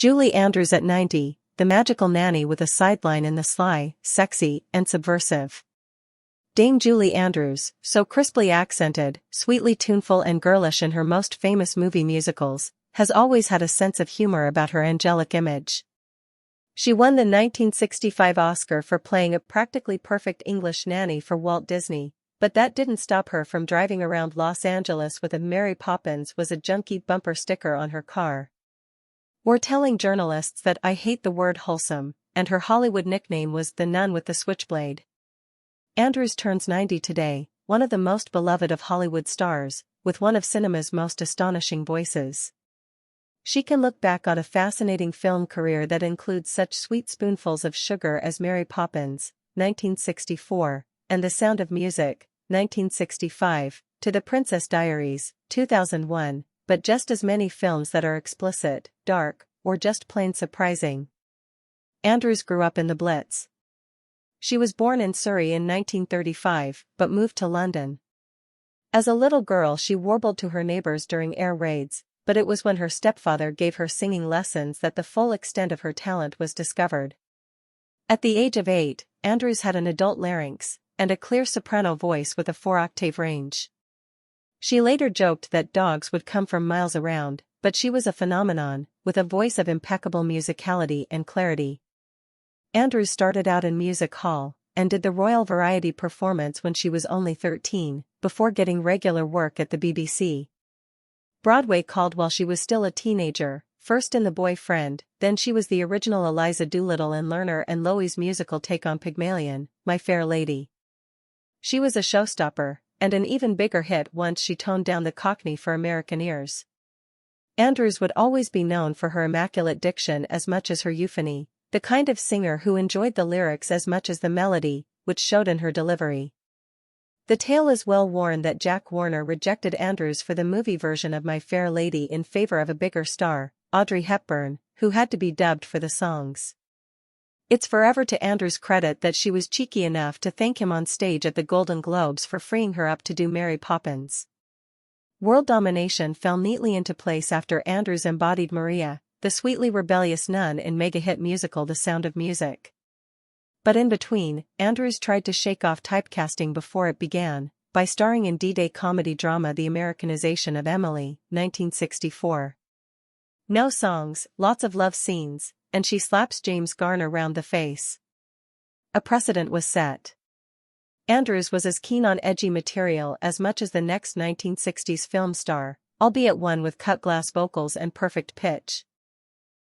Julie Andrews at 90, the magical nanny with a sideline in the sly, sexy, and subversive. Dame Julie Andrews, so crisply accented, sweetly tuneful and girlish in her most famous movie musicals, has always had a sense of humor about her angelic image. She won the 1965 Oscar for playing a practically perfect English nanny for Walt Disney, but that didn't stop her from driving around Los Angeles with a Mary Poppins Was a Junkie bumper sticker on her car. Or telling journalists that I hate the word wholesome, and her Hollywood nickname was the nun with the switchblade. Andrews turns 90 today, one of the most beloved of Hollywood stars, with one of cinema's most astonishing voices. She can look back on a fascinating film career that includes such sweet spoonfuls of sugar as Mary Poppins, 1964, and The Sound of Music, 1965, to The Princess Diaries, 2001, but just as many films that are explicit, dark, or just plain surprising. Andrews grew up in the Blitz. She was born in Surrey in 1935, but moved to London. As a little girl she warbled to her neighbours during air raids, but it was when her stepfather gave her singing lessons that the full extent of her talent was discovered. At the age of 8, Andrews had an adult larynx, and a clear soprano voice with a four-octave range. She later joked that dogs would come from miles around, but she was a phenomenon, with a voice of impeccable musicality and clarity. Andrews started out in music hall, and did the Royal Variety performance when she was only 13, before getting regular work at the BBC. Broadway called while she was still a teenager, first in The Boyfriend, then she was the original Eliza Doolittle in Lerner and Loewe's musical take on Pygmalion, My Fair Lady. She was a showstopper, and an even bigger hit once she toned down the Cockney for American ears. Andrews would always be known for her immaculate diction as much as her euphony, the kind of singer who enjoyed the lyrics as much as the melody, which showed in her delivery. The tale is well worn that Jack Warner rejected Andrews for the movie version of My Fair Lady in favor of a bigger star, Audrey Hepburn, who had to be dubbed for the songs. It's forever to Andrews' credit that she was cheeky enough to thank him on stage at the Golden Globes for freeing her up to do Mary Poppins. World domination fell neatly into place after Andrews embodied Maria, the sweetly rebellious nun in mega-hit musical The Sound of Music. But in between, Andrews tried to shake off typecasting before it began, by starring in D-Day comedy drama The Americanization of Emily, 1964. No songs, lots of love scenes, and she slaps James Garner round the face. A precedent was set. Andrews was as keen on edgy material as much as the next 1960s film star, albeit one with cut-glass vocals and perfect pitch.